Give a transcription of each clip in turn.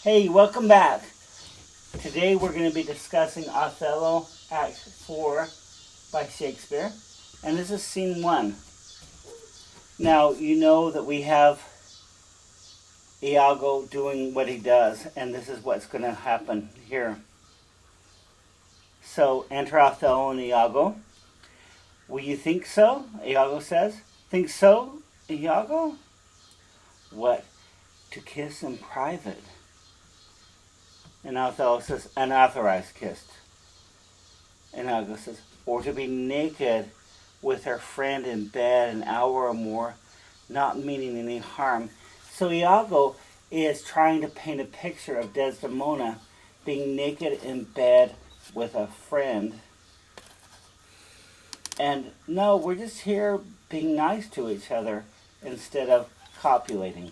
Hey, welcome back. Today we're going to be discussing Othello, Act 4 by Shakespeare. And this is Scene 1. Now, you know that we have Iago doing what he does, and this is what's going to happen here. So, enter Othello and Iago. Will you think so? Iago says. Think so, Iago? What? To kiss in private. And Othello says, unauthorized kiss. And Iago says, or to be naked with her friend in bed an hour or more, not meaning any harm. So Iago is trying to paint a picture of Desdemona being naked in bed with a friend. And no, we're just here being nice to each other instead of copulating.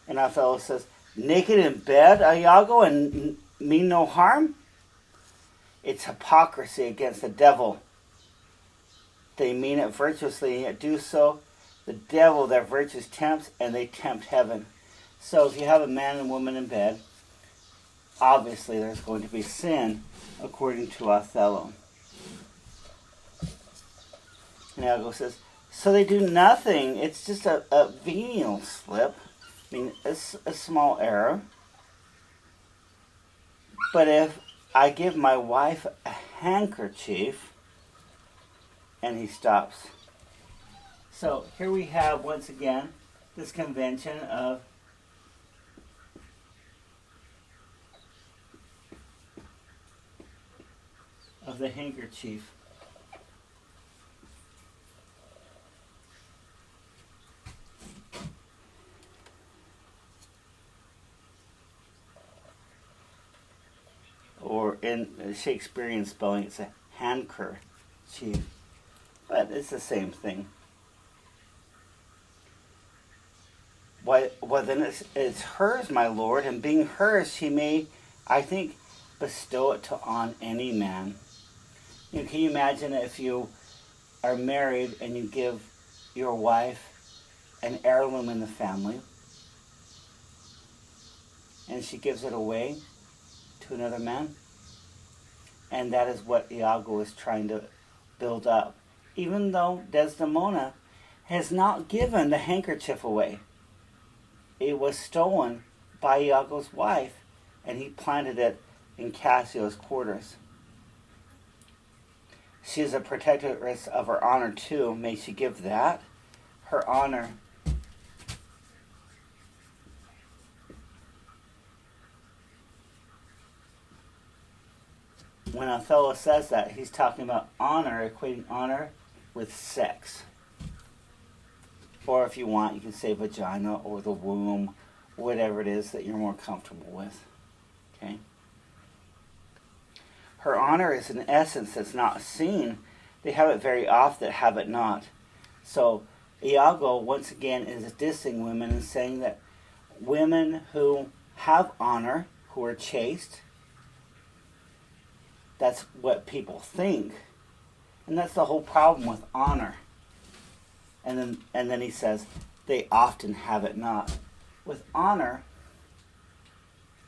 And Othello says, naked in bed, Iago, and mean no harm? It's hypocrisy against the devil. They mean it virtuously, and yet do so. The devil their virtues tempts, and they tempt heaven. So if you have a man and woman in bed, obviously there's going to be sin, according to Othello. And Iago says, so they do nothing. It's just a venial slip. I mean, it's a small error. But if I give my wife a handkerchief, and he stops. So here we have, once again, this convention of the handkerchief. Or in Shakespearean spelling, it's a handkerchief. But it's the same thing. Well, then it's hers, my lord, and being hers, she may, I think, bestow it on any man. Can you imagine if you are married and you give your wife an heirloom in the family, and she gives it away to another man? And that is what Iago is trying to build up. Even though Desdemona has not given the handkerchief away. It was stolen by Iago's wife, and he planted it in Cassio's quarters. She is a protectress of her honor too. May she give that, her honor. When Othello says that, he's talking about honor, equating honor with sex. Or if you want, you can say vagina or the womb, whatever it is that you're more comfortable with. Okay? Her honor is an essence that's not seen. They have it very oft that have it not. So Iago, once again, is dissing women and saying that women who have honor, who are chaste, that's what people think. And that's the whole problem with honor. And then he says, they often have it not. With honor,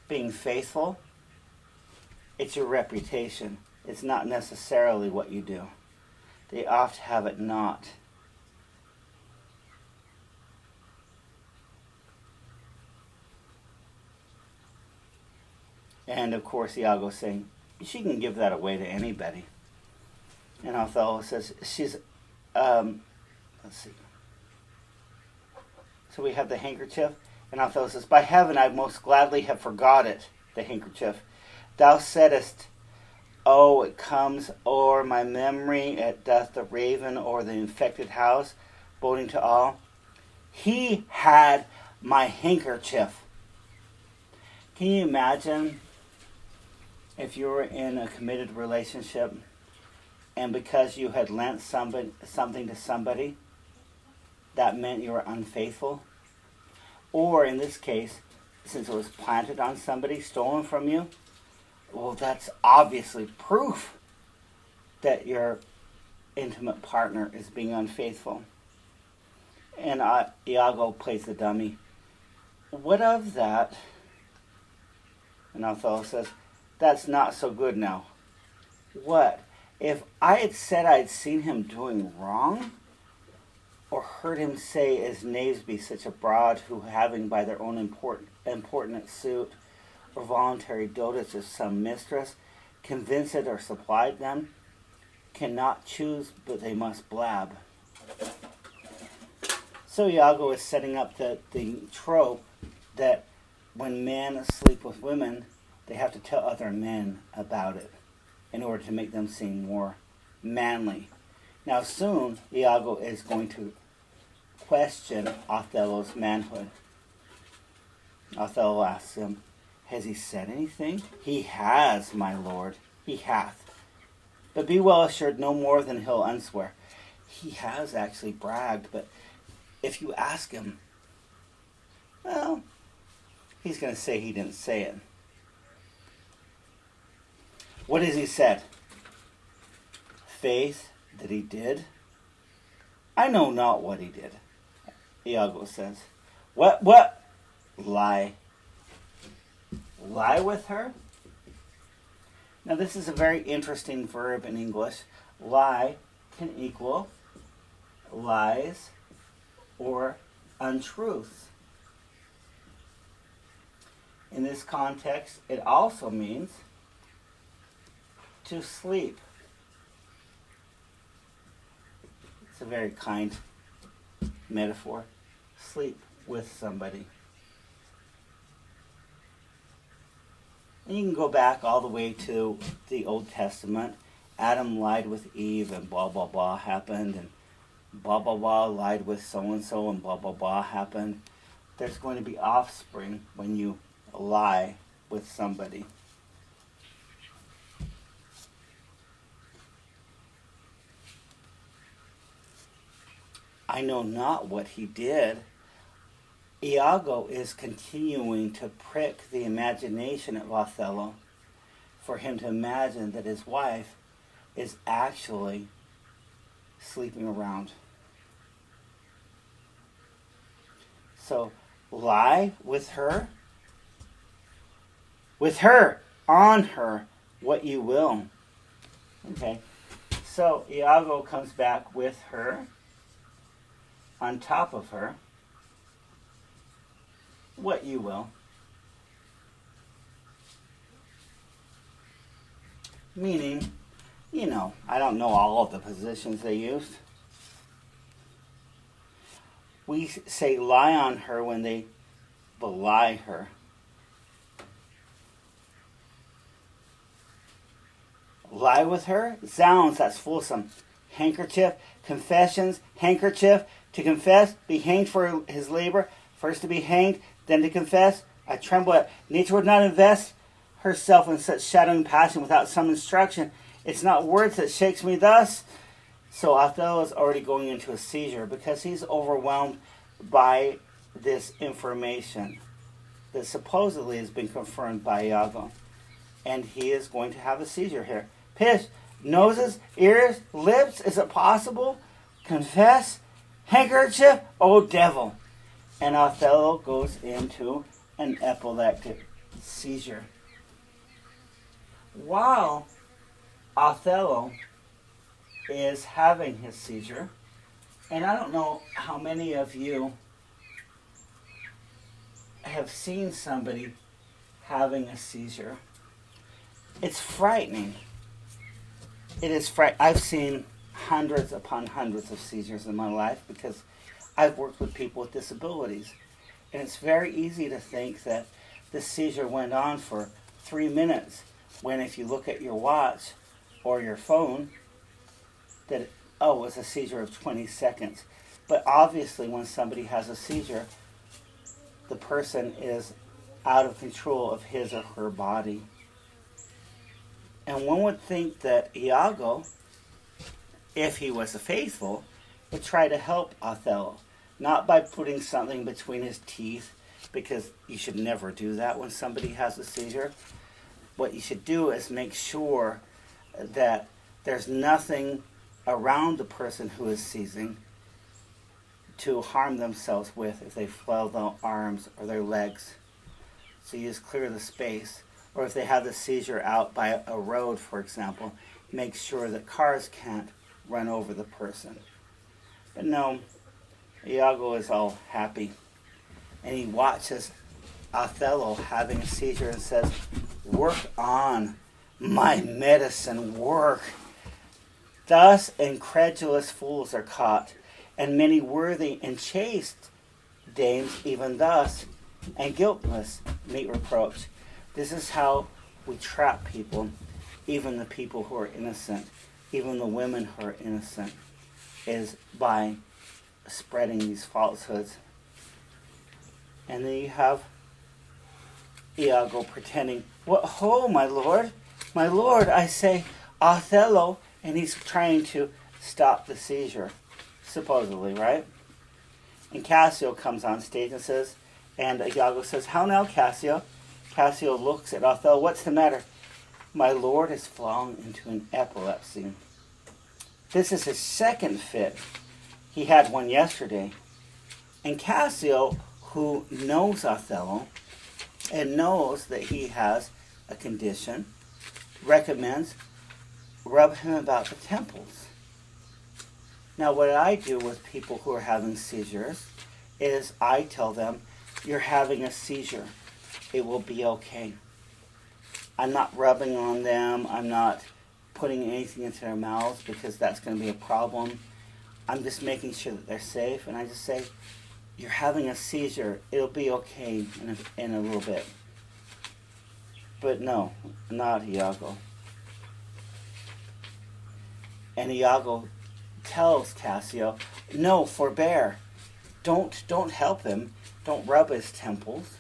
being faithful, it's your reputation. It's not necessarily what you do. They oft have it not. And of course, Iago's saying, she can give that away to anybody. And Othello says, she's, let's see. So we have the handkerchief, and Othello says, by heaven, I most gladly have forgot it, the handkerchief. Thou saidst, oh, it comes o'er my memory, it doth the raven o'er the infected house, boding to all. He had my handkerchief. Can you imagine if you were in a committed relationship and because you had lent something to somebody, that meant you were unfaithful? Or in this case, since it was planted on somebody, stolen from you, well, that's obviously proof that your intimate partner is being unfaithful. And Iago plays the dummy. What of that? And Othello says, that's not so good now. What? If I had said I'd seen him doing wrong, or heard him say, as knaves be such abroad, who having by their own importunate suit, or voluntary dotage of some mistress, convinced or supplied them, cannot choose but they must blab. So Iago is setting up the trope that when men sleep with women, they have to tell other men about it in order to make them seem more manly. Now soon, Iago is going to question Othello's manhood. Othello asks him, has he said anything? He has, my lord, he hath. But be well assured no more than he'll unswear. He has actually bragged, but if you ask him, well, he's going to say he didn't say it. What has he said? Faith that he did? I know not what he did. Iago says. What? Lie. Lie with her? Now this is a very interesting verb in English. Lie can equal lies or untruths. In this context, it also means to sleep. It's a very kind metaphor. Sleep with somebody. And you can go back all the way to the Old Testament. Adam lied with Eve and blah, blah, blah happened. And blah, blah, blah lied with so-and-so and blah, blah, blah happened. There's going to be offspring when you lie with somebody. I know not what he did. Iago is continuing to prick the imagination of Othello for him to imagine that his wife is actually sleeping around. So, lie with her, on her, what you will. Okay, so Iago comes back with her, on top of her, what you will. Meaning, I don't know all of the positions they used. We say lie on her when they belie her. Lie with her? Zounds, that's fulsome. Handkerchief, confessions, handkerchief, to confess, be hanged for his labor, first to be hanged, then to confess. I tremble at nature would not invest herself in such shadowing passion without some instruction. It's not words that shakes me thus. So Othello is already going into a seizure because he's overwhelmed by this information that supposedly has been confirmed by Iago. And he is going to have a seizure here. Pish, noses, ears, lips, is it possible? Confess, handkerchief, oh devil. And Othello goes into an epileptic seizure. While Othello is having his seizure, and I don't know how many of you have seen somebody having a seizure. It's frightening. It is frightening. I've seen hundreds upon hundreds of seizures in my life because I've worked with people with disabilities. And it's very easy to think that the seizure went on for 3 minutes, when if you look at your watch or your phone, that it was a seizure of 20 seconds. But obviously when somebody has a seizure, the person is out of control of his or her body. And one would think that Iago, if he was faithful, would try to help Othello. Not by putting something between his teeth, because you should never do that when somebody has a seizure. What you should do is make sure that there's nothing around the person who is seizing to harm themselves with if they flail their arms or their legs. So you just clear the space. Or if they have the seizure out by a road, for example, make sure that cars can't run over the person. But no, Iago is all happy. And he watches Othello having a seizure and says, "Work on, my medicine, work." Thus incredulous fools are caught, and many worthy and chaste dames even thus, and guiltless meet reproach. This is how we trap people, even the people who are innocent, even the women who are innocent, is by spreading these falsehoods. And then you have Iago pretending, "What, oh, my lord, I say, Othello," and he's trying to stop the seizure, supposedly, right? And Cassio comes on stage and says, and Iago says, "How now, Cassio?" Cassio looks at Othello. "What's the matter?" "My lord has fallen into an epilepsy. This is his second fit. He had one yesterday." And Cassio, who knows Othello and knows that he has a condition, recommends rub him about the temples. Now, what I do with people who are having seizures is I tell them, "You're having a seizure. It will be okay." I'm not rubbing on them. I'm not putting anything into their mouths because that's going to be a problem. I'm just making sure that they're safe. And I just say, "You're having a seizure. It'll be okay in a little bit." But no, not Iago. And Iago tells Cassio, "No, forbear. Don't help him. Don't rub his temples.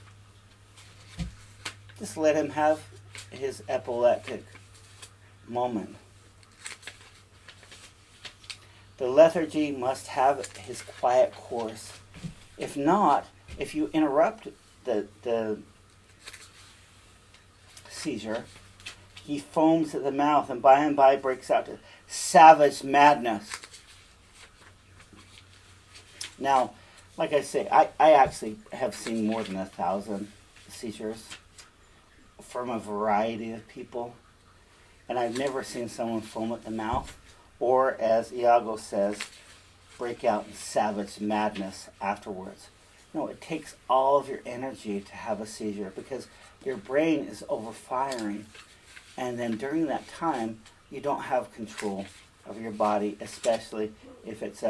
Just let him have his epileptic moment. The lethargy must have his quiet course. If not, if you interrupt the seizure, he foams at the mouth and by breaks out to savage madness." Now, like I say, I actually have seen more than 1,000 seizures from a variety of people. And I've never seen someone foam at the mouth or, as Iago says, break out in savage madness afterwards. No, it takes all of your energy to have a seizure because your brain is overfiring. And then during that time, you don't have control of your body, especially if it's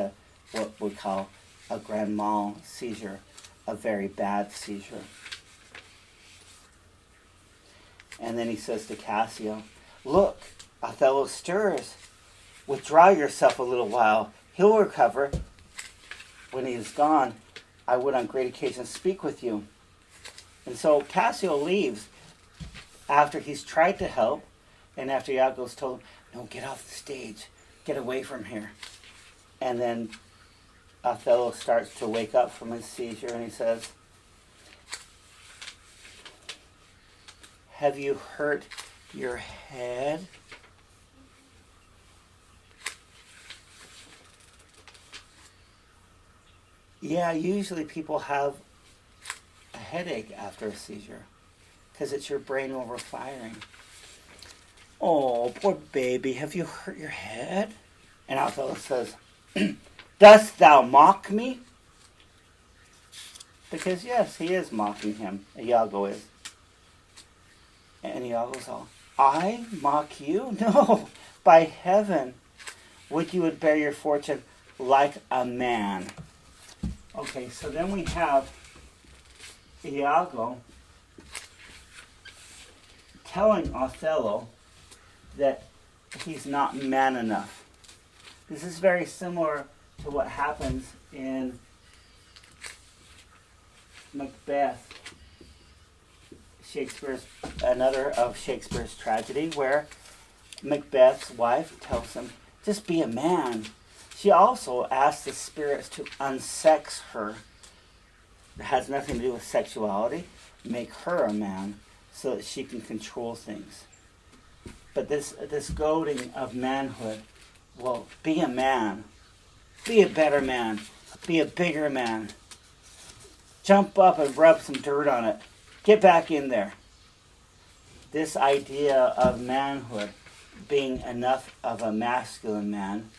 what we call a grand mal seizure, a very bad seizure. And then he says to Cassio, "Look, Othello stirs. Withdraw yourself a little while. He'll recover. When he is gone, I would on great occasion speak with you." And so Cassio leaves after he's tried to help and after Iago's told him, "No, get off the stage. Get away from here." And then Othello starts to wake up from his seizure and he says, "Have you hurt your head?" Yeah, usually people have a headache after a seizure because it's your brain overfiring. "Oh, poor baby, have you hurt your head?" And Othello says, "Dost thou mock me?" Because yes, he is mocking him. Iago is. And Iago's all, "I mock you? No, by heaven, would you would bear your fortune like a man." Okay, so then we have Iago telling Othello that he's not man enough. This is very similar to what happens in Macbeth, another of Shakespeare's tragedy, where Macbeth's wife tells him, "Just be a man." She also asks the spirits to unsex her. It has nothing to do with sexuality. Make her a man so that she can control things. But this goading of manhood, well, be a man. Be a better man. Be a bigger man. Jump up and rub some dirt on it. Get back in there. This idea of manhood being enough of a masculine man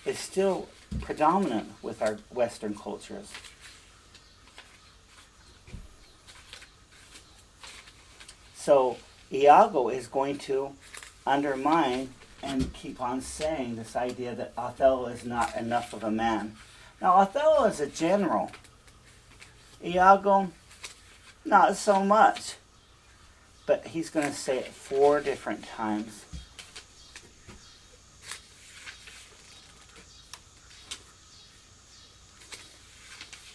is still predominant with our Western cultures. So Iago is going to undermine and keep on saying this idea that Othello is not enough of a man. Now, Othello is a general. Iago, not so much. But he's going to say it 4 different times.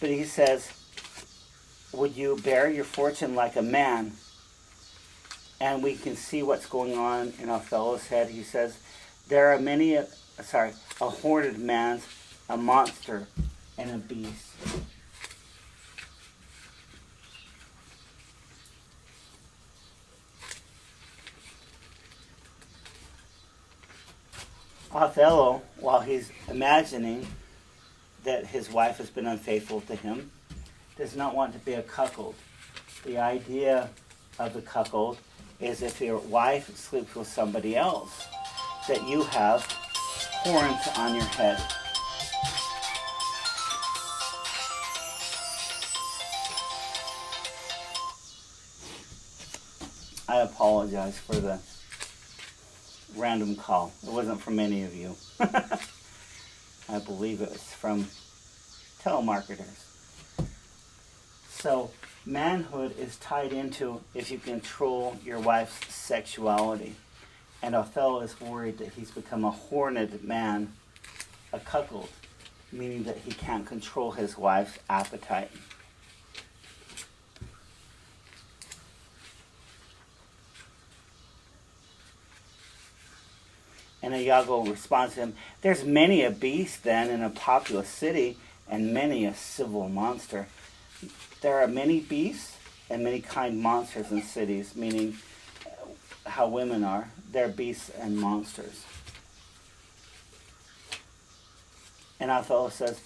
But he says, would you bear your fortune like a man? And we can see what's going on in Othello's head. He says, there are many, a horned man's a monster and a beast. Othello, while he's imagining that his wife has been unfaithful to him, does not want to be a cuckold. The idea of the cuckold is if your wife sleeps with somebody else, that you have horns on your head. I apologize for the random call. It wasn't from any of you. I believe it was from telemarketers. So manhood is tied into if you control your wife's sexuality. And Othello is worried that he's become a horned man, a cuckold, meaning that he can't control his wife's appetite. And Iago responds to him, there's many a beast then in a populous city, and many a civil monster. There are many beasts and many kind monsters in cities, meaning how women are. They're beasts and monsters. And Othello says,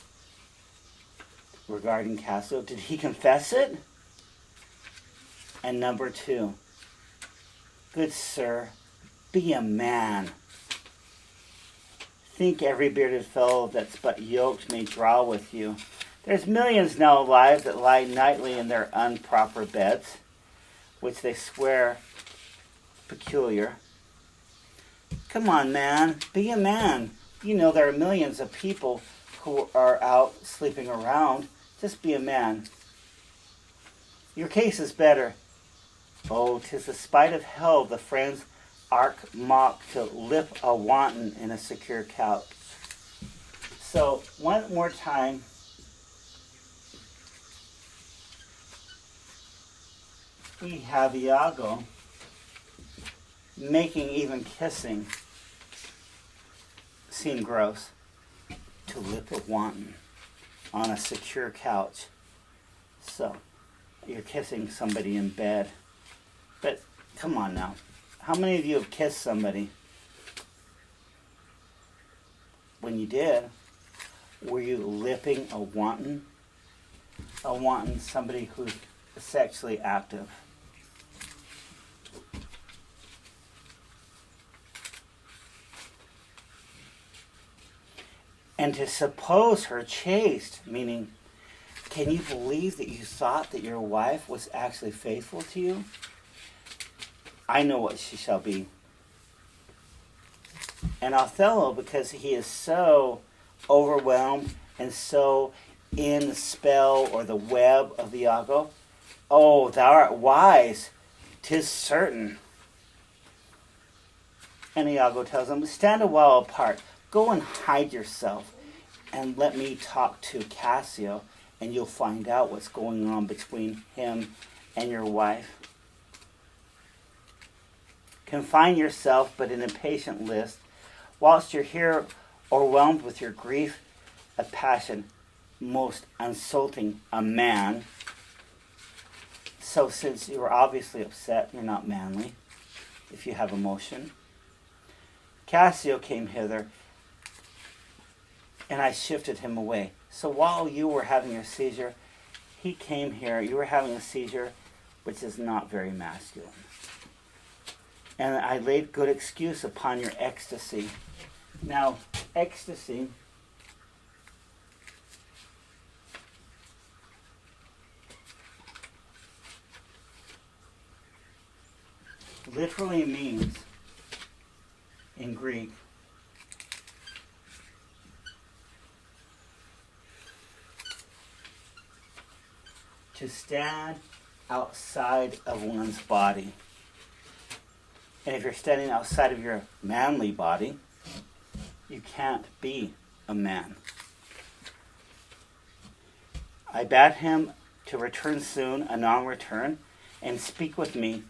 regarding Cassio, did he confess it? And number 2, good sir, be a man. Think every bearded fellow that's but yoked may draw with you. There's millions now alive that lie nightly in their improper beds, which they swear peculiar. Come on, man, be a man. You know there are millions of people who are out sleeping around. Just be a man. Your case is better. Oh, 'tis the spite of hell the friends arc mock to lip a wanton in a secure couch. So one more time, we have Iago making even kissing seem gross. To lip a wanton on a secure couch. So you're kissing somebody in bed. But come on now. How many of you have kissed somebody? When you did, were you lipping a wanton? A wanton, somebody who's sexually active. And to suppose her chaste, meaning, can you believe that you thought that your wife was actually faithful to you? I know what she shall be. And Othello, because he is so overwhelmed and so in the spell or the web of Iago, oh, thou art wise, 'tis certain. And Iago tells him, stand a while apart, go and hide yourself, and let me talk to Cassio, and you'll find out what's going on between him and your wife. Confine yourself but in a patient list, whilst you're here overwhelmed with your grief, a passion most insulting a man. So since you are obviously upset, you're not manly, if you have emotion. Cassio came hither, and I shifted him away. So while you were having a seizure, he came here, you were having a seizure, which is not very masculine. And I laid good excuse upon your ecstasy. Now, ecstasy literally means, in Greek, to stand outside of one's body. And if you're standing outside of your manly body, you can't be a man. I bade him to return soon, anon return, and speak with me,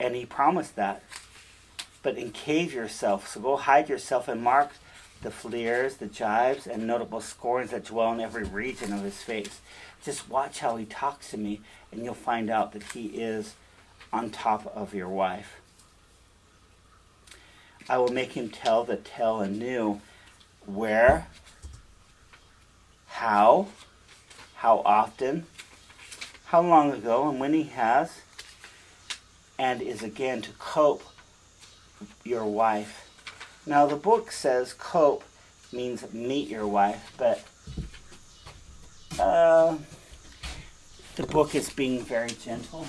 and he promised that. But encave yourself, so go hide yourself and mark the fleers, the jibes, and notable scorns that dwell in every region of his face. Just watch how he talks to me, and you'll find out that he is on top of your wife. I will make him tell the tale anew. Where, how often, how long ago, and when he has, and is again to cope your wife. Now the book says cope means meet your wife, but the book is being very gentle.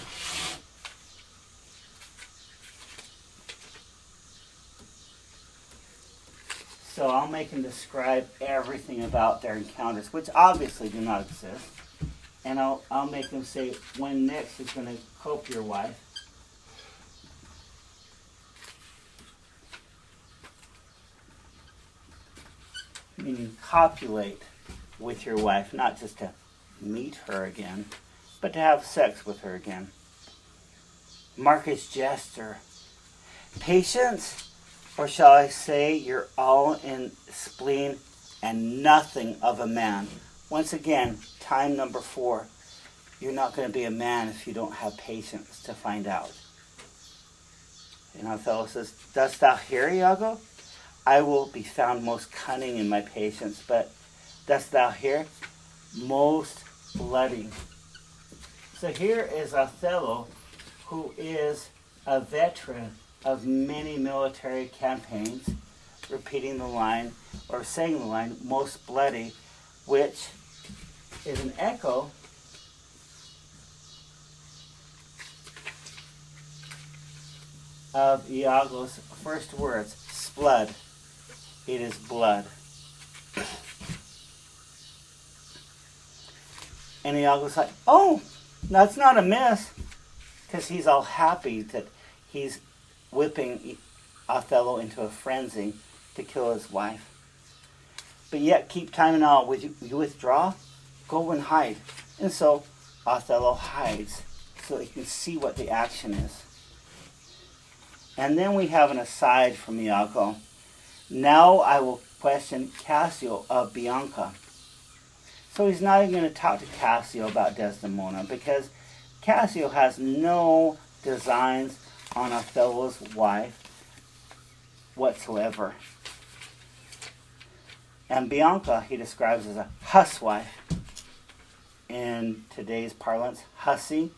So I'll make him describe everything about their encounters, which obviously do not exist. And I'll make him say when next he's going to cope your wife. Meaning copulate with your wife, not just to meet her again, but to have sex with her again. Mark his gesture. Patience, or shall I say you're all in spleen and nothing of a man. Once again, time number 4. You're not going to be a man if you don't have patience to find out. And Othello says, dost thou hear, Iago? I will be found most cunning in my patience, but dost thou hear? Most bloody. So here is Othello, who is a veteran of many military campaigns, repeating the line, or saying the line, most bloody, which is an echo of Iago's first words, splud. It is blood. And Iago's like, oh, that's not amiss. Because he's all happy that he's whipping Othello into a frenzy to kill his wife. But yet keep time and all. Would you withdraw? Go and hide. And so Othello hides so he can see what the action is. And then we have an aside from Iago. Now I will question Cassio of Bianca. So he's not even going to talk to Cassio about Desdemona because Cassio has no designs on Othello's wife whatsoever. And Bianca he describes as a huswife. In today's parlance, hussy,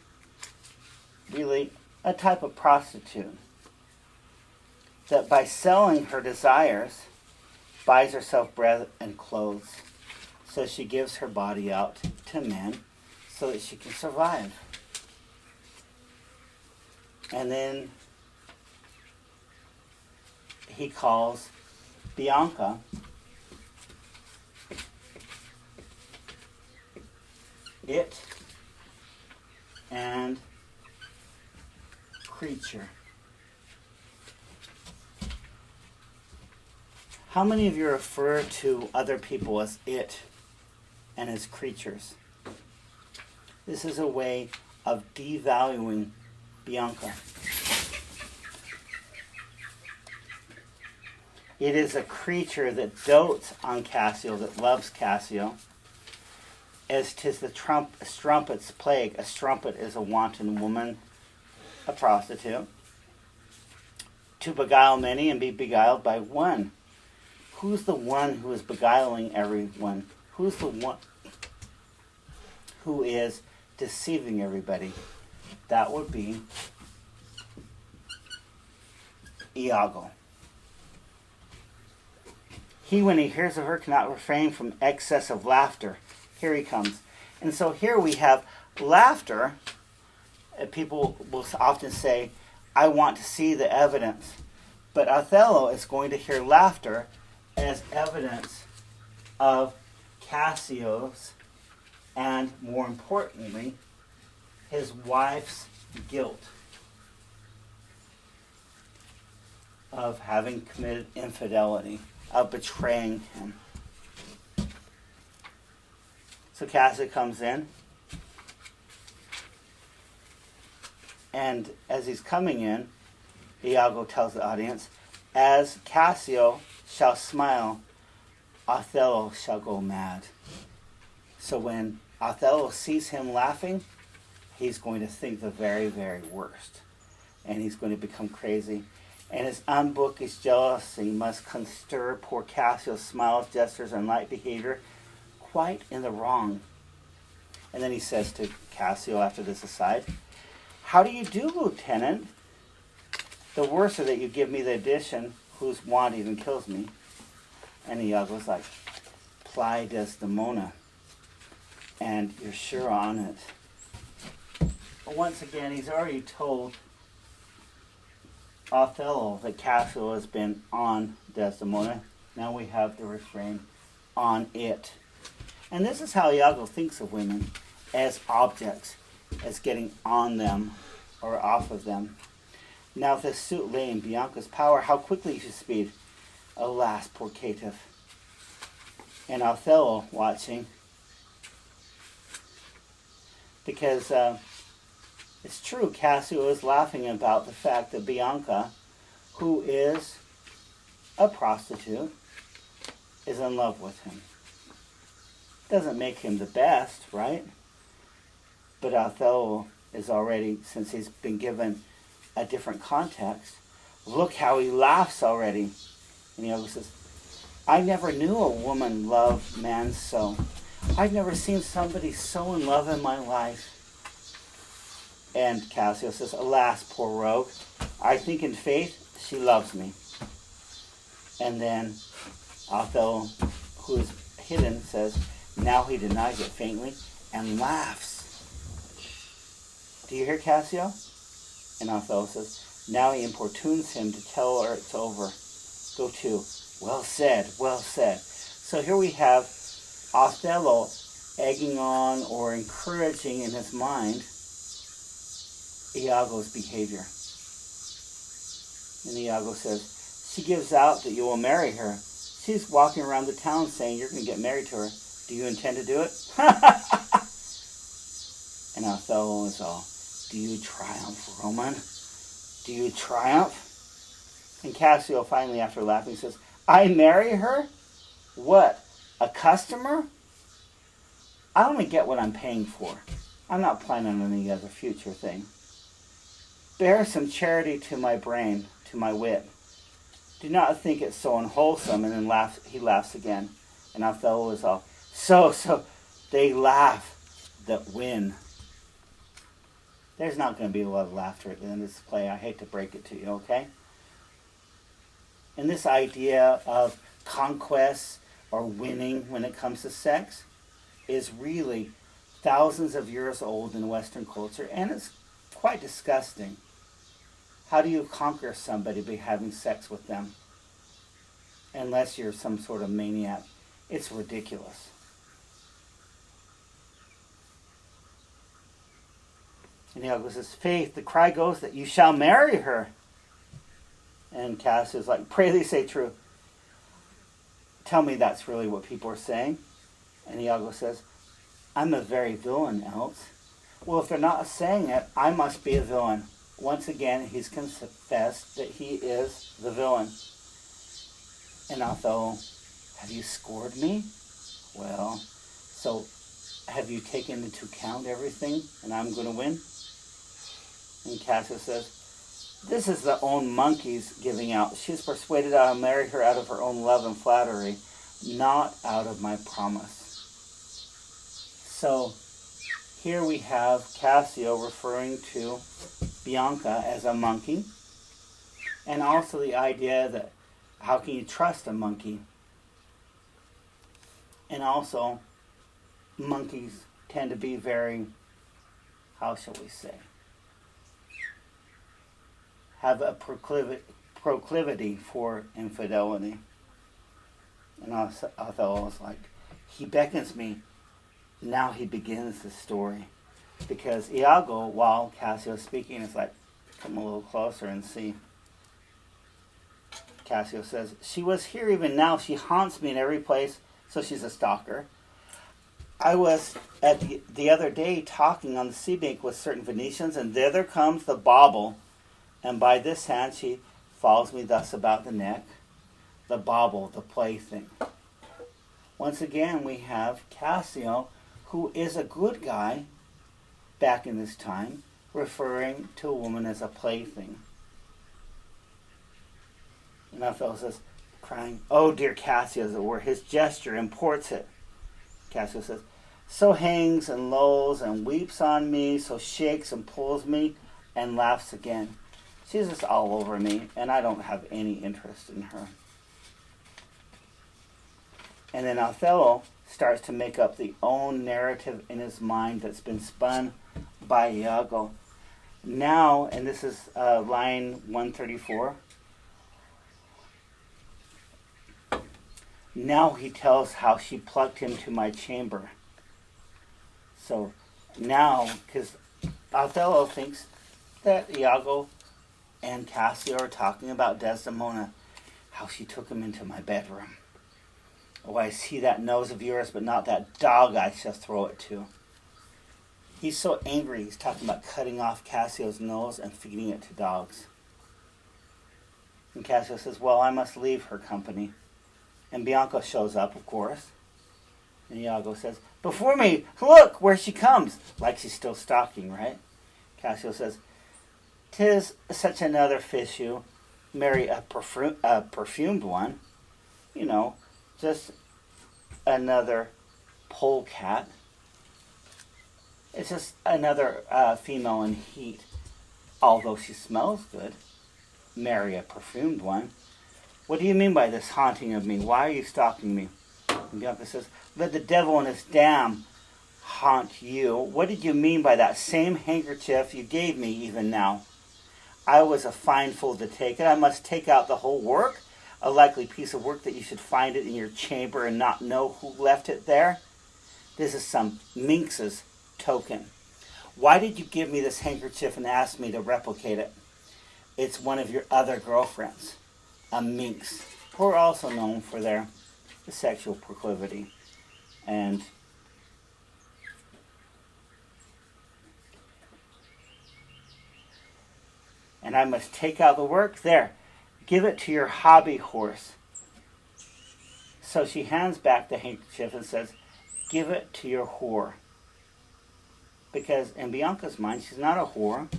really a type of prostitute that by selling her desires buys herself bread and clothes. So she gives her body out to men so that she can survive. And then he calls Bianca it and creature. How many of you refer to other people as it and as creatures? This is a way of devaluing Bianca. It is a creature that dotes on Cassio, that loves Cassio, as 'tis the strumpet's plague. A strumpet is a wanton woman, a prostitute, to beguile many and be beguiled by one. Who's the one who is beguiling everyone? who's the one who is deceiving everybody? That would be Iago. He, when he hears of her, cannot refrain from excess of laughter. Here he comes. And so here we have laughter. People will often say, I want to see the evidence. But Othello is going to hear laughter as evidence of Cassio's, and more importantly, his wife's guilt of having committed infidelity, of betraying him. So Cassio comes in, and as he's coming in, Iago tells the audience, as Cassio shall smile, Othello shall go mad. So when Othello sees him laughing, he's going to think the very, very worst. And he's going to become crazy. And his unbookish jealousy must constir poor Cassio's smiles, gestures, and light behavior quite in the wrong. And then he says to Cassio after this aside, how do you do, Lieutenant? The worse are that you give me the addition whose want even kills me. And Iago's like, ply Desdemona. And you're sure on it. But once again, he's already told Othello that Cassio has been on Desdemona. Now we have the refrain, on it. And this is how Iago thinks of women, as objects, as getting on them or off of them. Now if this suit lay in Bianca's power, how quickly she speed. Alas, poor caitiff. And Othello watching, because it's true, Cassio is laughing about the fact that Bianca, who is a prostitute, is in love with him. Doesn't make him the best, right? But Othello is already, since he's been given a different context, look how he laughs already. And he says, I never knew a woman love man so. I've never seen somebody so in love in my life. And Cassio says, alas, poor rogue, I think in faith she loves me. And then Othello, who is hidden, says, now he denies it faintly and laughs. Do you hear Cassio? And Othello says, now he importunes him to tell her it's over. Go to. Well said, well said. So here we have Othello egging on or encouraging in his mind Iago's behavior. And Iago says, she gives out that you will marry her. She's walking around the town saying you're going to get married to her. Do you intend to do it? And Othello is all, do you triumph, Roman? Do you triumph? And Cassio finally, after laughing, says, I marry her? What, a customer? I only get what I'm paying for. I'm not planning on any other future thing. Bear some charity to my brain, to my wit. Do not think it so unwholesome. And then he laughs again. And Othello is all, so they laugh that win. There's not going to be a lot of laughter at the end of this play. I hate to break it to you, okay? And this idea of conquest or winning when it comes to sex is really thousands of years old in Western culture, and it's quite disgusting. How do you conquer somebody by having sex with them? Unless you're some sort of maniac. It's ridiculous. And Iago says, faith, the cry goes that you shall marry her. And Cass is like, pray they say true. Tell me that's really what people are saying. And Iago says, I'm a very villain else. Well, if they're not saying it, I must be a villain. Once again, he's confessed that he is the villain. And Othello, have you scored me? Well, so have you taken into account everything and I'm going to win? And Cassio says, this is the own monkeys giving out. She's persuaded I'll marry her out of her own love and flattery, not out of my promise. So here we have Cassio referring to Bianca as a monkey, and also the idea that how can you trust a monkey? And also, monkeys tend to be very, how shall we say, have a proclivity for infidelity. And Othello was like, he beckons me. Now he begins the story. Because Iago, while Cassio is speaking, is like, come a little closer and see. Cassio says, she was here even now. She haunts me in every place. So she's a stalker. I was at the other day talking on the sea bank with certain Venetians, and thither comes the bauble, and by this hand she follows me thus about the neck. The bauble, the plaything. Once again, we have Cassio, who is a good guy back in this time, referring to a woman as a plaything. And Othello says, crying, oh dear Cassio, as it were, his gesture imports it. Cassio says, so hangs and lolls and weeps on me, so shakes and pulls me and laughs again. She's just all over me, and I don't have any interest in her. And then Othello starts to make up the own narrative in his mind that's been spun by Iago. Now, and this is line 134, now he tells how she plucked him to my chamber. So now, because Othello thinks that Iago and Cassio are talking about Desdemona, how she took him into my bedroom. Oh, I see that nose of yours, but not that dog I shall throw it to. He's so angry, he's talking about cutting off Cassio's nose and feeding it to dogs. And Cassio says, well, I must leave her company. And Bianca shows up, of course. And Iago says, before me, look where she comes. Like she's still stalking, right? Cassio says, 'tis such another fish marry a perfumed one. You know, just another polecat. It's just another female in heat. Although she smells good, marry a perfumed one. What do you mean by this haunting of me? Why are you stalking me? And Bianca says, let the devil and his dam haunt you. What did you mean by that same handkerchief you gave me even now? I was a fine fool to take it. I must take out the whole work. A likely piece of work that you should find it in your chamber and not know who left it there. This is some minx's token. Why did you give me this handkerchief and ask me to replicate it? It's one of your other girlfriends. A minx, who are also known for their sexual proclivity. And I must take out the work. There, give it to your hobby horse. So she hands back the handkerchief and says, give it to your whore. Because in Bianca's mind, she's not a whore.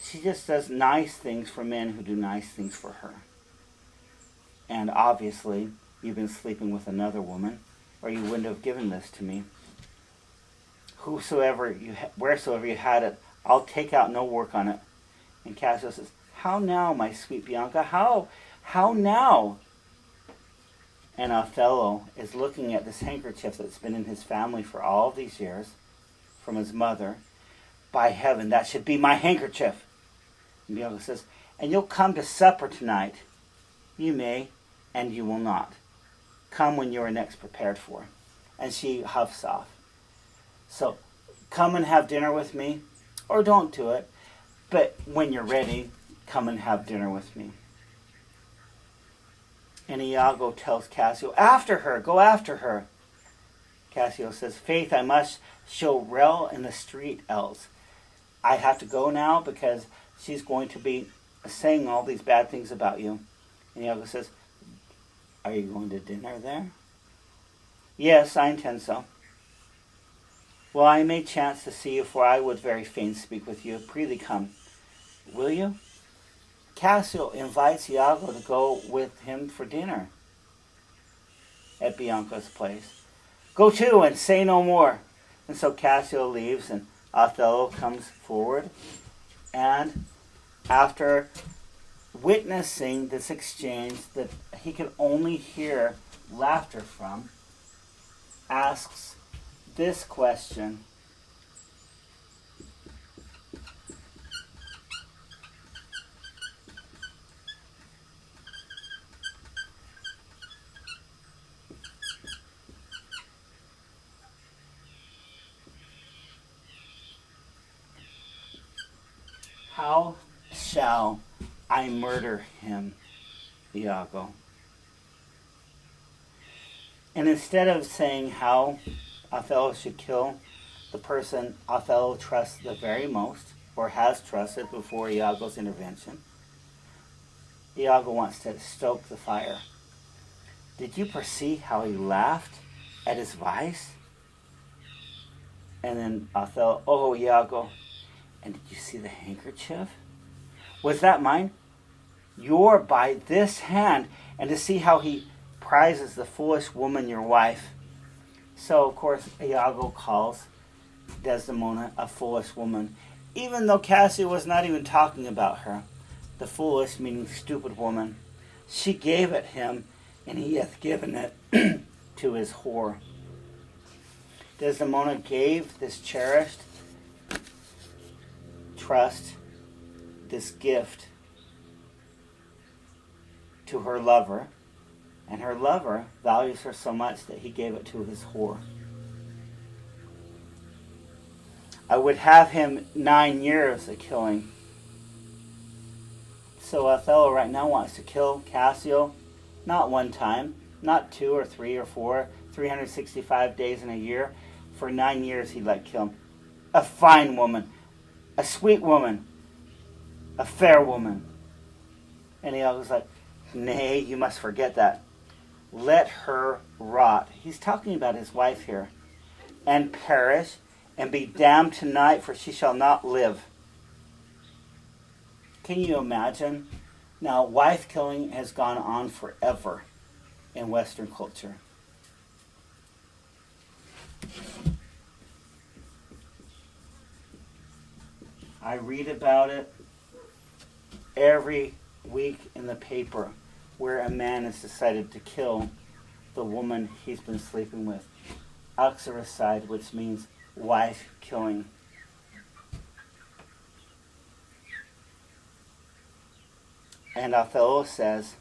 She just does nice things for men who do nice things for her. And obviously, you've been sleeping with another woman, or you wouldn't have given this to me. Wheresoever you had it, I'll take out no work on it. And Cassio says, how now, my sweet Bianca? How now? And Othello is looking at this handkerchief that's been in his family for all these years, from his mother. By heaven, that should be my handkerchief. And Bianca says, and you'll come to supper tonight. You may, and you will not. Come when you are next prepared for. And she huffs off. So, come and have dinner with me, or don't do it. But when you're ready, come and have dinner with me. And Iago tells Cassio, after her, go after her. Cassio says, faith, I must show rel in the street else. I have to go now because she's going to be saying all these bad things about you. And Iago says, are you going to dinner there? Yes, I intend so. Well, I may chance to see you, for I would very fain speak with you. Prithee come. Will you? Cassio invites Iago to go with him for dinner at Bianca's place. Go to and say no more. And so Cassio leaves and Othello comes forward, and after witnessing this exchange that he could only hear laughter from, asks this question. How shall I murder him, Iago? And instead of saying how Othello should kill the person Othello trusts the very most, or has trusted before Iago's intervention, Iago wants to stoke the fire. Did you perceive how he laughed at his vice? And then Othello, oh, Iago, and did you see the handkerchief? Was that mine? You're by this hand. And to see how he prizes the foolish woman, your wife. So, of course, Iago calls Desdemona a foolish woman, even though Cassio was not even talking about her. The foolish meaning stupid woman. She gave it him, and he hath given it to his whore. Desdemona gave this cherished trust, this gift, to her lover, and her lover values her so much that he gave it to his whore. I would have him 9 years of killing. So Othello right now wants to kill Cassio, not one time, not 2 or 3 or 4, 365 days in a year. For 9 years he'd like to kill him. A fine woman, a sweet woman, a fair woman. And Iago's like, nay, you must forget that. Let her rot. He's talking about his wife here. And perish, and be damned tonight, for she shall not live. Can you imagine? Now, wife killing has gone on forever in Western culture. I read about it every week in the paper where a man has decided to kill the woman he's been sleeping with. Uxoricide, which means wife killing. And Othello says,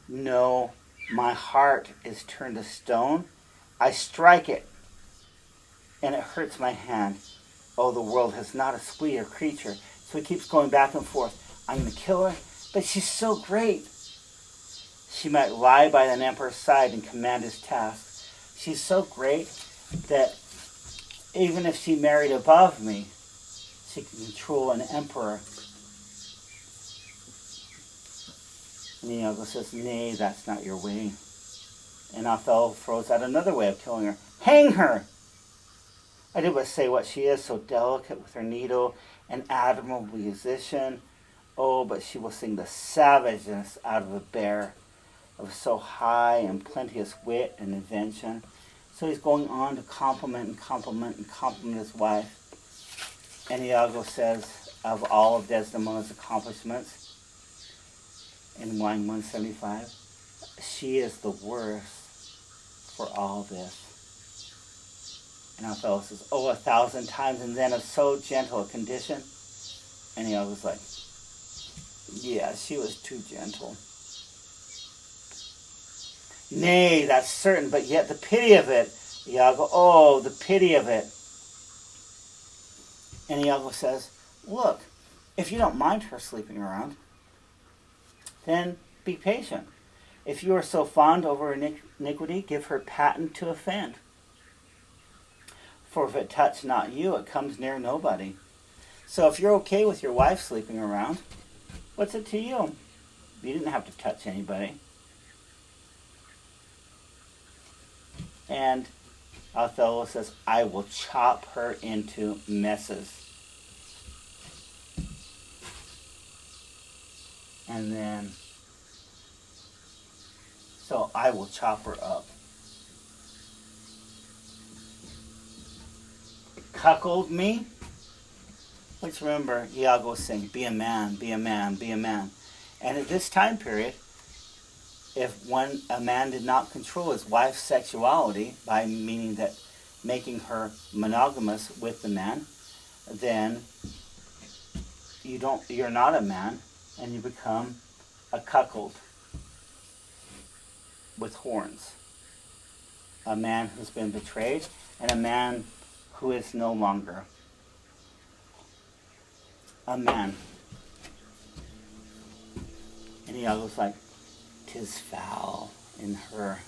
no, my heart is turned to stone. I strike it, and it hurts my hand. Oh, the world has not a sweeter creature. So he keeps going back and forth. I'm going to kill her, but she's so great. She might lie by an emperor's side and command his tasks. She's so great that even if she married above me, she can control an emperor. And Iago says, nay, that's not your way. And Othello throws out another way of killing her. Hang her! I do but say what she is, so delicate with her needle, an admirable musician. Oh, but she will sing the savageness out of a bear, of so high and plenteous wit and invention. So he's going on to compliment and compliment and compliment his wife. And Iago says, of all of Desdemona's accomplishments, in line 175, she is the worst for all this. And Othello says, oh, 1,000 times, and then of so gentle a condition. And Iago's like, yeah, she was too gentle. Nay, that's certain, but yet the pity of it, Iago, oh, the pity of it. And Iago says, look, if you don't mind her sleeping around, then be patient. If you are so fond over iniquity, give her patent to offend. For if it touch not you, it comes near nobody. So if you're okay with your wife sleeping around, what's it to you? You didn't have to touch anybody. And Othello says, I will chop her into messes. And then, so I will chop her up. cuckold me. Let's remember, Iago was saying, be a man, be a man, be a man. And at this time period, if a man did not control his wife's sexuality, by meaning that making her monogamous with the man, then you're not a man, and you become a cuckold with horns. A man who's been betrayed, and a man who is no longer a man. And Iago's like, 'tis foul in her.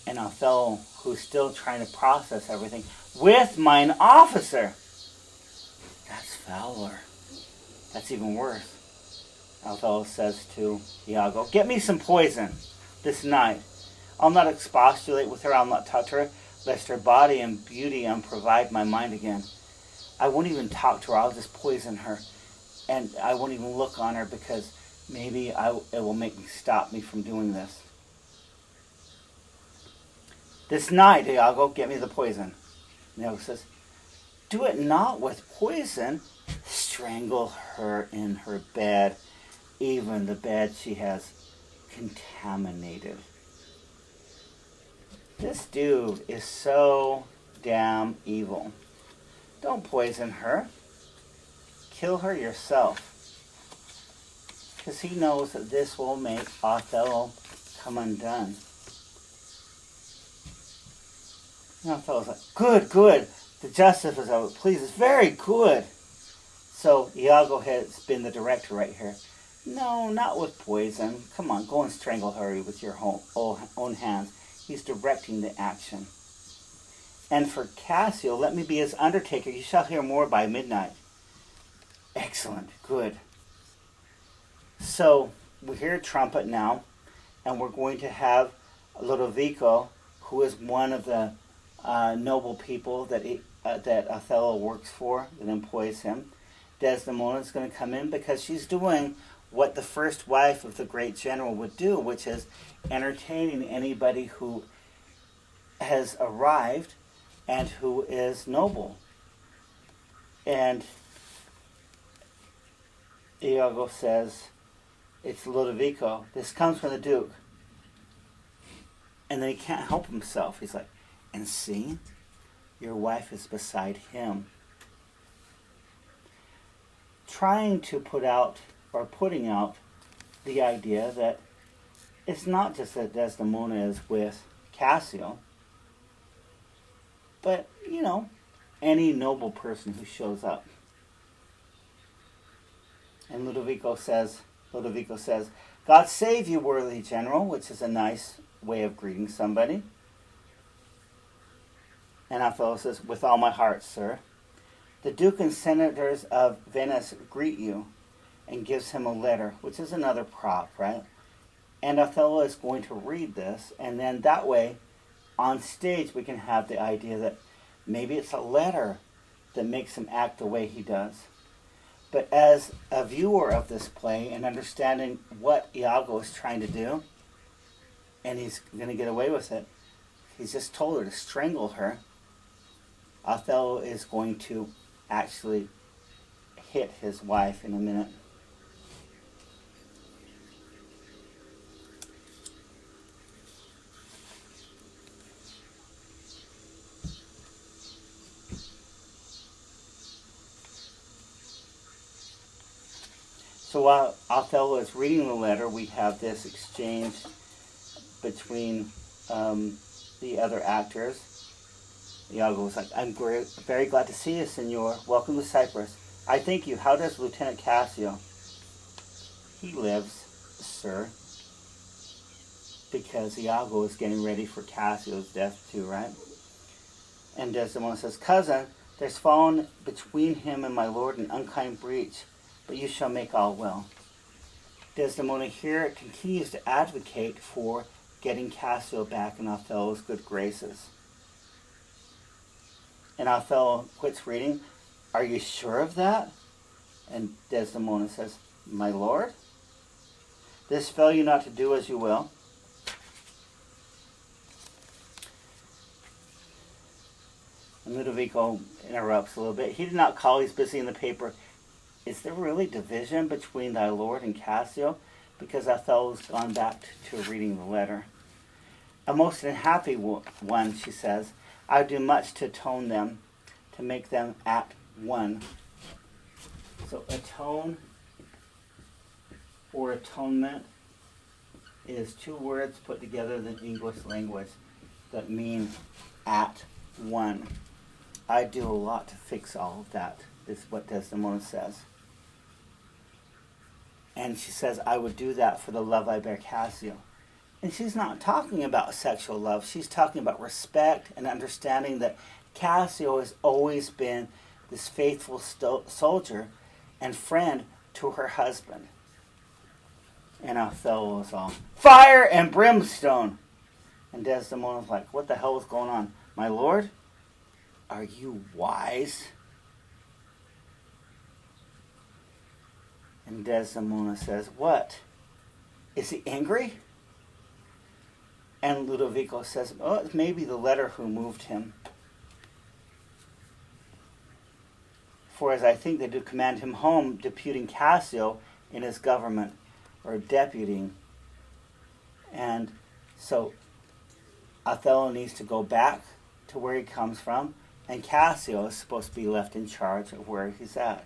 And Othello, who's still trying to process everything, with mine officer. That's fouler. That's even worse. Othello says to Iago, get me some poison this night. I'll not expostulate with her, I'll not touch her, lest her body and beauty unprovide my mind again. I won't even talk to her, I'll just poison her. And I won't even look on her because maybe it will stop me from doing this. This night, Iago, get me the poison. Iago says, do it not with poison. Strangle her in her bed, even the bed she has contaminated. This dude is so damn evil. Don't poison her. Kill her yourself. Because he knows that this will make Othello come undone. And Othello's like, good, good. The justice was out. Please, it's very good. So Iago has been the director right here. No, not with poison. Come on, go and strangle her with your own hands. He's directing the action. And for Cassio, let me be his undertaker. You shall hear more by midnight. Excellent, good. So we hear a trumpet now, and we're going to have Lodovico, who is one of the noble people that Othello works for, that employs him. Desdemona is going to come in because she's doing what the first wife of the great general would do, which is entertaining anybody who has arrived and who is noble. And Iago says, it's Lodovico. This comes from the Duke. And then he can't help himself. He's like, and see, your wife is beside him. Trying to putting out the idea that it's not just that Desdemona is with Cassio, but, any noble person who shows up. And Lodovico says, God save you, worthy general, which is a nice way of greeting somebody. And Othello says, with all my heart, sir. The Duke and Senators of Venice greet you, and gives him a letter, which is another prop, right? And Othello is going to read this, and then that way, on stage, we can have the idea that maybe it's a letter that makes him act the way he does. But as a viewer of this play and understanding what Iago is trying to do, and he's going to get away with it, he's just told her to strangle her. Othello is going to actually hit his wife in a minute. So while Othello is reading the letter, we have this exchange between the other actors. Iago was like, I'm very glad to see you, Senor. Welcome to Cyprus. I thank you. How does Lieutenant Cassio? He lives, sir. Because Iago is getting ready for Cassio's death too, right? And Desdemona says, cousin, there's fallen between him and my lord an unkind breach, but you shall make all well. Desdemona here continues to advocate for getting Cassio back in Othello's good graces. And Othello quits reading. Are you sure of that? And Desdemona says, my lord, this fell you not to do as you will. And Ludovico interrupts a little bit. He did not call, he's busy in the paper. Is there really division between thy lord and Cassio? Because Othello's gone back to reading the letter. A most unhappy one, she says. I do much to atone them, to make them at one. So atone or atonement is two words put together in the English language that mean at one. I do a lot to fix all of that, is what Desdemona says. And she says, I would do that for the love I bear Cassio. And she's not talking about sexual love. She's talking about respect and understanding that Cassio has always been this faithful soldier and friend to her husband. And Othello is all, fire and brimstone! And Desdemona's like, what the hell is going on? My lord, are you wise? And Desdemona says, what? Is he angry? And Ludovico says, oh, it's maybe the letter who moved him. For as I think they do command him home, deputing Cassio in his government, or deputing. And so Othello needs to go back to where he comes from, and Cassio is supposed to be left in charge of where he's at.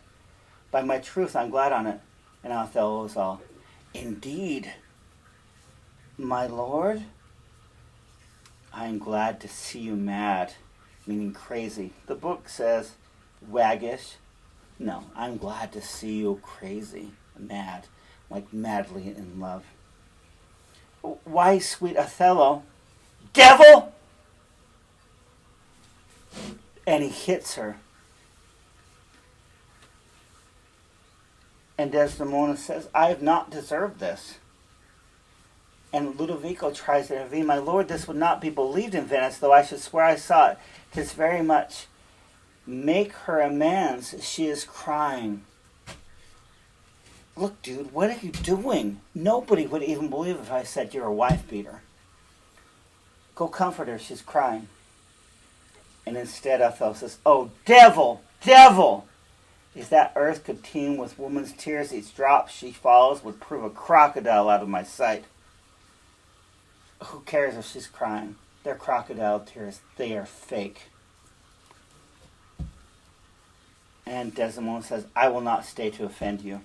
By my truth, I'm glad on it. And Othello is all, indeed, my lord, I am glad to see you mad, meaning crazy. The book says waggish. No, I'm glad to see you crazy, mad, like madly in love. Why, sweet Othello, devil! And he hits her. And Desdemona says, I have not deserved this. And Ludovico tries to intervene. My lord, this would not be believed in Venice, though I should swear I saw it. 'Tis very much. Make her amends. She is crying. Look, dude, what are you doing? Nobody would even believe if I said you're a wife beater. Go comfort her. She's crying. And instead Othello says, oh, devil, devil! If that earth could teem with woman's tears, each drop she follows would prove a crocodile out of my sight. Who cares if she's crying? They're crocodile tears. They are fake. And Desdemona says, I will not stay to offend you.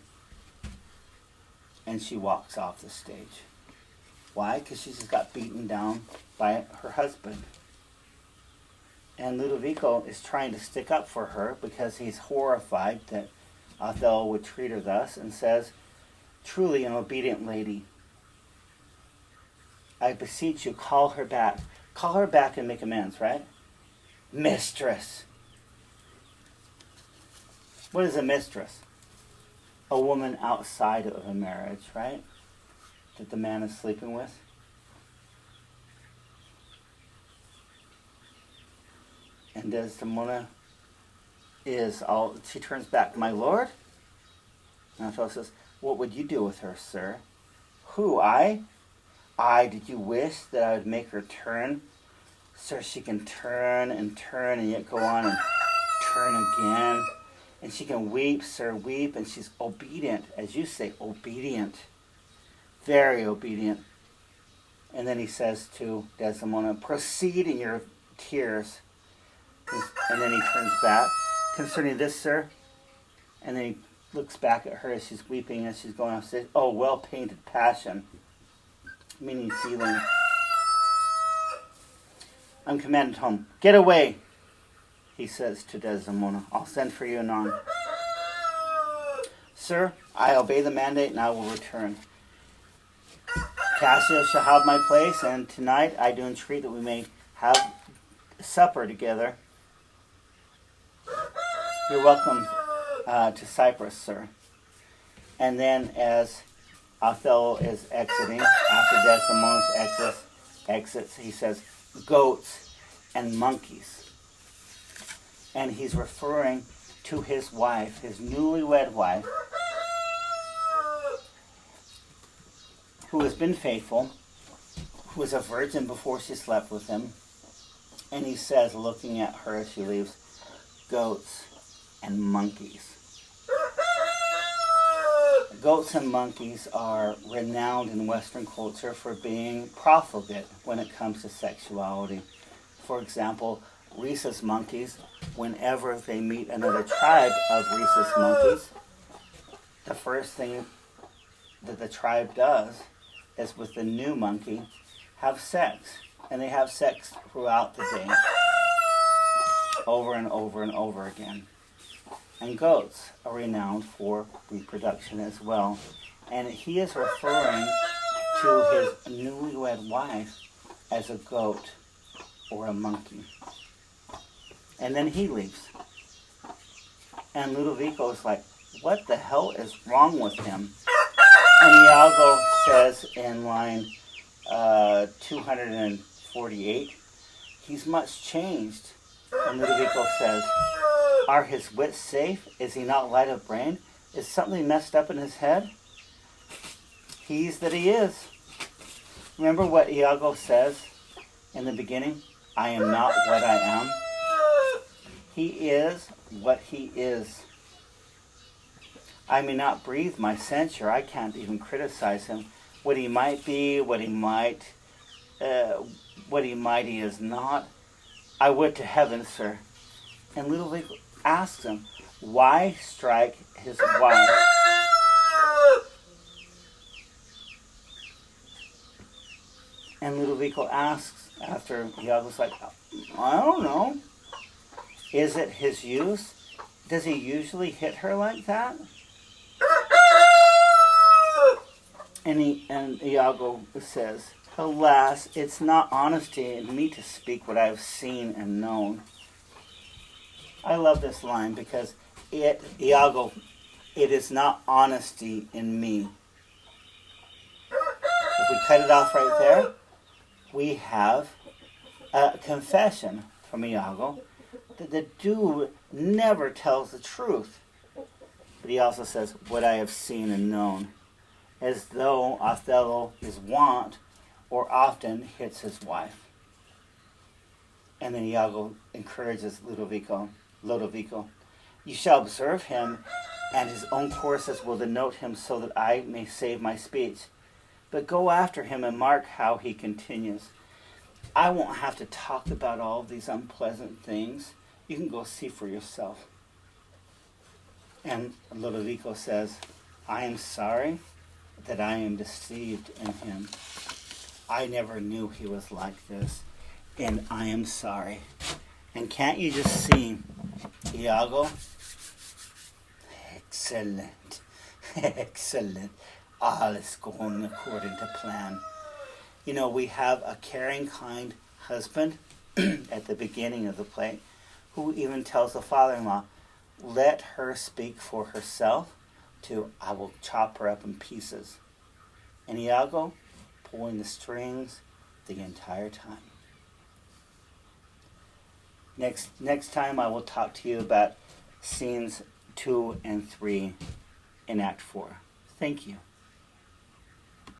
And she walks off the stage. Why? Because she just got beaten down by her husband. And Ludovico is trying to stick up for her because he's horrified that Othello would treat her thus, and says, truly an obedient lady. I beseech you, call her back. Call her back and make amends, right? Mistress. What is a mistress? A woman outside of a marriage, right? That the man is sleeping with. And Desdemona is all, she turns back, my lord? And Othello says, what would you do with her, sir? Who, I? I, did you wish that I would make her turn? Sir, she can turn and yet go on and turn again. And she can weep, sir, weep, and she's obedient, as you say, obedient. Very obedient. And then he says to Desdemona, proceed in your tears. And then he turns back. Concerning this, sir, and then he looks back at her as she's weeping, as she's going off stage. Oh, well-painted passion. Meaning feeling. I'm commanded home. Get away, he says to Desdemona. I'll send for you anon. Sir, I obey the mandate and I will return. Cassio shall have my place, and tonight I do entreat that we may have supper together. You're welcome to Cyprus, sir. And then as Othello is exiting, after Desdemona's exits, he says, goats and monkeys. And he's referring to his wife, his newlywed wife, who has been faithful, who was a virgin before she slept with him, And he says, looking at her as she leaves, goats and monkeys. Goats and monkeys are renowned in Western culture for being profligate when it comes to sexuality. For example, rhesus monkeys, whenever they meet another tribe of rhesus monkeys, the first thing that the tribe does is with the new monkey have sex. And they have sex throughout the day, over and over and over again. And goats are renowned for reproduction as well. And he is referring to his newlywed wife as a goat or a monkey. And then he leaves. And Ludovico is like, what the hell is wrong with him? And Iago says in line 248, he's much changed. And Ludovico says, are his wits safe? Is he not light of brain? Is something messed up in his head? He's that he is. Remember what Iago says in the beginning? I am not what I am. He is what he is. I may not breathe my censure. I can't even criticize him. What he might be, what he might he is not. I would to heaven, sir. And Ludovico asks him, why strike his wife? And Ludovico asks, after Iago's like, I don't know. Is it his use? Does he usually hit her like that? And Iago says, alas, it's not honesty in me to speak what I have seen and known. I love this line because Iago, it is not honesty in me. If we cut it off right there, we have a confession from Iago that the dude never tells the truth. But he also says, what I have seen and known, as though Othello is wont or often hits his wife. And then Iago encourages Ludovico, you shall observe him, and his own courses will denote him so that I may save my speech. But go after him and mark how he continues. I won't have to talk about all of these unpleasant things. You can go see for yourself. And Ludovico says, I am sorry that I am deceived in him. I never knew he was like this, and I am sorry. And can't you just see Iago? Excellent. Excellent. All is going according to plan. You know, we have a caring, kind husband at the beginning of the play who even tells the father-in-law, let her speak for herself, to I will chop her up in pieces. And Iago pulling the strings the entire time. Next time I will talk to you about scenes 2 and 3 in Act 4. Thank you.